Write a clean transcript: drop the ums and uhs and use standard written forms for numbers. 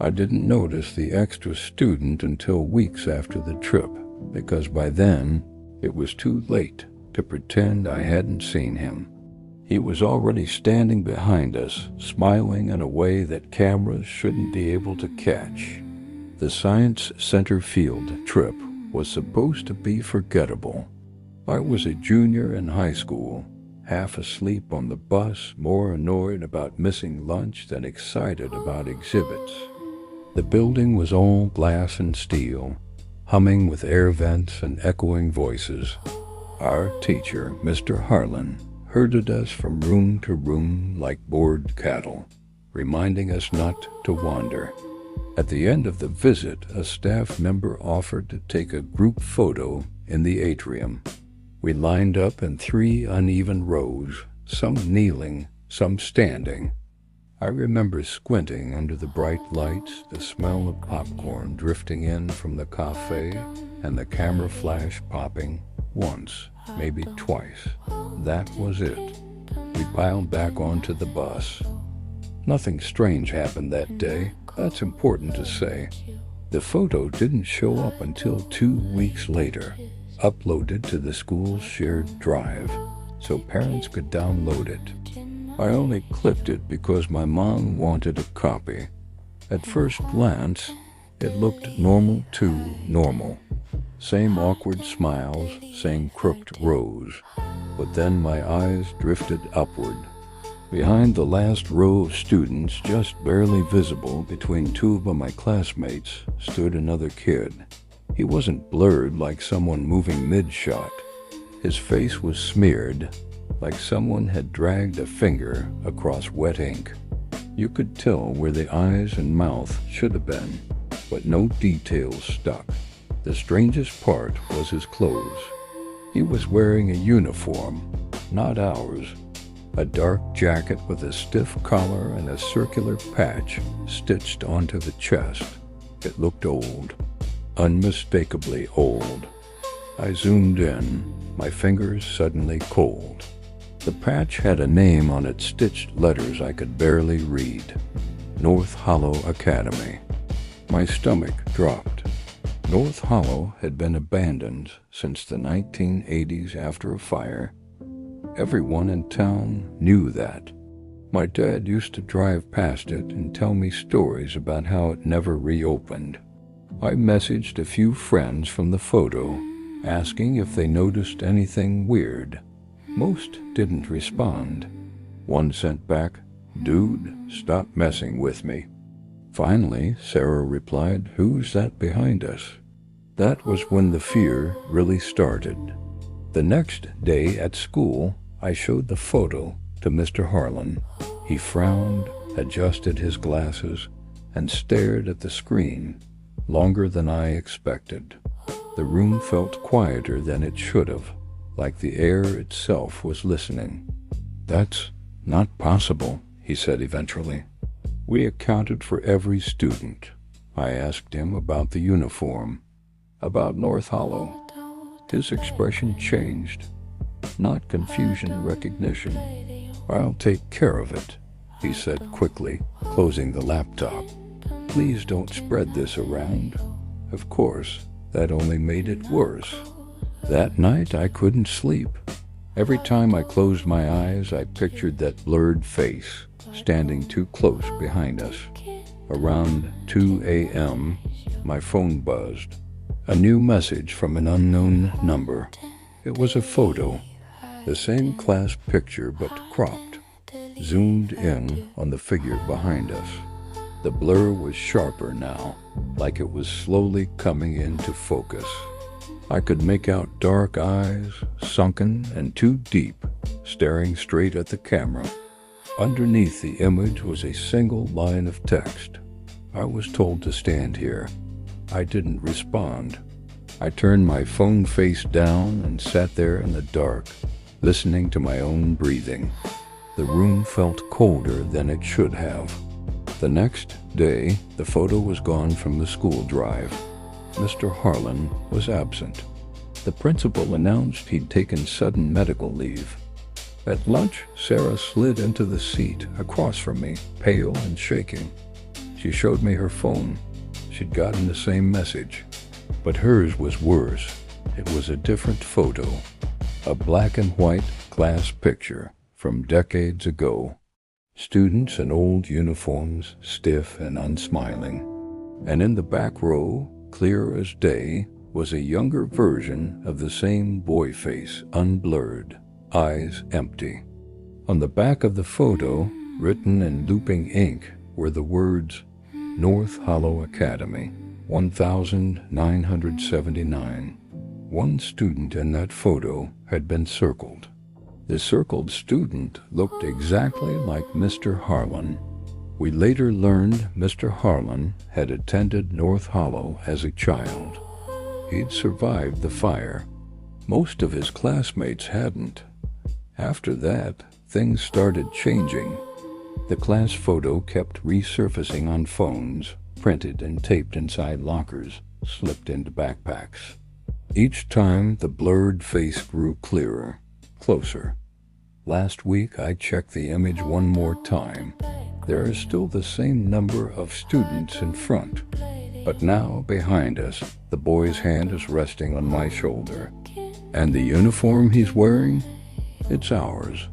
I didn't notice the extra student until weeks after the trip, because by then it was too late to pretend I hadn't seen him. He was already standing behind us, smiling in a way that cameras shouldn't be able to catch. The Science Center field trip was supposed to be forgettable. I was a junior in high school, half asleep on the bus, more annoyed about missing lunch than excited about exhibits. The building was all glass and steel, humming with air vents and echoing voices. Our teacher, Mr. Harlan, herded us from room to room like bored cattle, reminding us not to wander. At the end of the visit, a staff member offered to take a group photo in the atrium. We lined up in 3 uneven rows, some kneeling, some standing. I remember squinting under the bright lights, the smell of popcorn drifting in from the cafe, and the camera flash popping once, maybe twice. That was it. We piled back onto the bus. Nothing strange happened that day. That's important to say. The photo didn't show up until 2 weeks later, uploaded to the school's shared drive, so parents could download it. I only clipped it because my mom wanted a copy. At first glance, it looked normal to normal. Same awkward smiles, same crooked rows. But then my eyes drifted upward. Behind the last row of students, just barely visible between 2 of my classmates, stood another kid. He wasn't blurred like someone moving mid-shot. His face was smeared, like someone had dragged a finger across wet ink. You could tell where the eyes and mouth should have been, but no details stuck. The strangest part was his clothes. He was wearing a uniform, not ours. A dark jacket with a stiff collar and a circular patch stitched onto the chest. It looked old, unmistakably old. I zoomed in, my fingers suddenly cold. The patch had a name on its stitched letters I could barely read. North Hollow Academy. My stomach dropped. North Hollow had been abandoned since the 1980s after a fire. Everyone in town knew that. My dad used to drive past it and tell me stories about how it never reopened. I messaged a few friends from the photo, asking if they noticed anything weird. Most didn't respond. One sent back, "Dude, stop messing with me." Finally, Sarah replied, "Who's that behind us?" That was when the fear really started. The next day at school, I showed the photo to Mr. Harlan. He frowned, adjusted his glasses, and stared at the screen, longer than I expected. The room felt quieter than it should have, like the air itself was listening. "That's not possible," he said eventually. "We accounted for every student." I asked him about the uniform, about North Hollow. His expression changed. Not confusion, recognition. "I'll take care of it," he said quickly, closing the laptop. "Please don't spread this around." Of course, that only made it worse. That night I couldn't sleep. Every time I closed my eyes, I pictured that blurred face standing too close behind us. Around 2 a.m., my phone buzzed. A new message from an unknown number. It was a photo, the same class picture but cropped, zoomed in on the figure behind us. The blur was sharper now, like it was slowly coming into focus. I could make out dark eyes, sunken and too deep, staring straight at the camera. Underneath the image was a single line of text. I was told to stand here. I didn't respond. I turned my phone face down and sat there in the dark, listening to my own breathing. The room felt colder than it should have. The next day, the photo was gone from the school drive. Mr. Harlan was absent. The principal announced he'd taken sudden medical leave. At lunch, Sarah slid into the seat across from me, pale and shaking. She showed me her phone. She'd gotten the same message, but hers was worse. It was a different photo, a black and white class picture from decades ago. Students in old uniforms, stiff and unsmiling. And in the back row, clear as day, was a younger version of the same boy face, unblurred, eyes empty. On the back of the photo, written in looping ink, were the words, North Hollow Academy, 1979. One student in that photo had been circled. The circled student looked exactly like Mr. Harlan. We later learned Mr. Harlan had attended North Hollow as a child. He'd survived the fire. Most of his classmates hadn't. After that, things started changing. The class photo kept resurfacing on phones, printed and taped inside lockers, slipped into backpacks. Each time, the blurred face grew clearer, closer. Last week, I checked the image one more time. There is still the same number of students in front, but now behind us, the boy's hand is resting on my shoulder. And the uniform he's wearing? It's ours.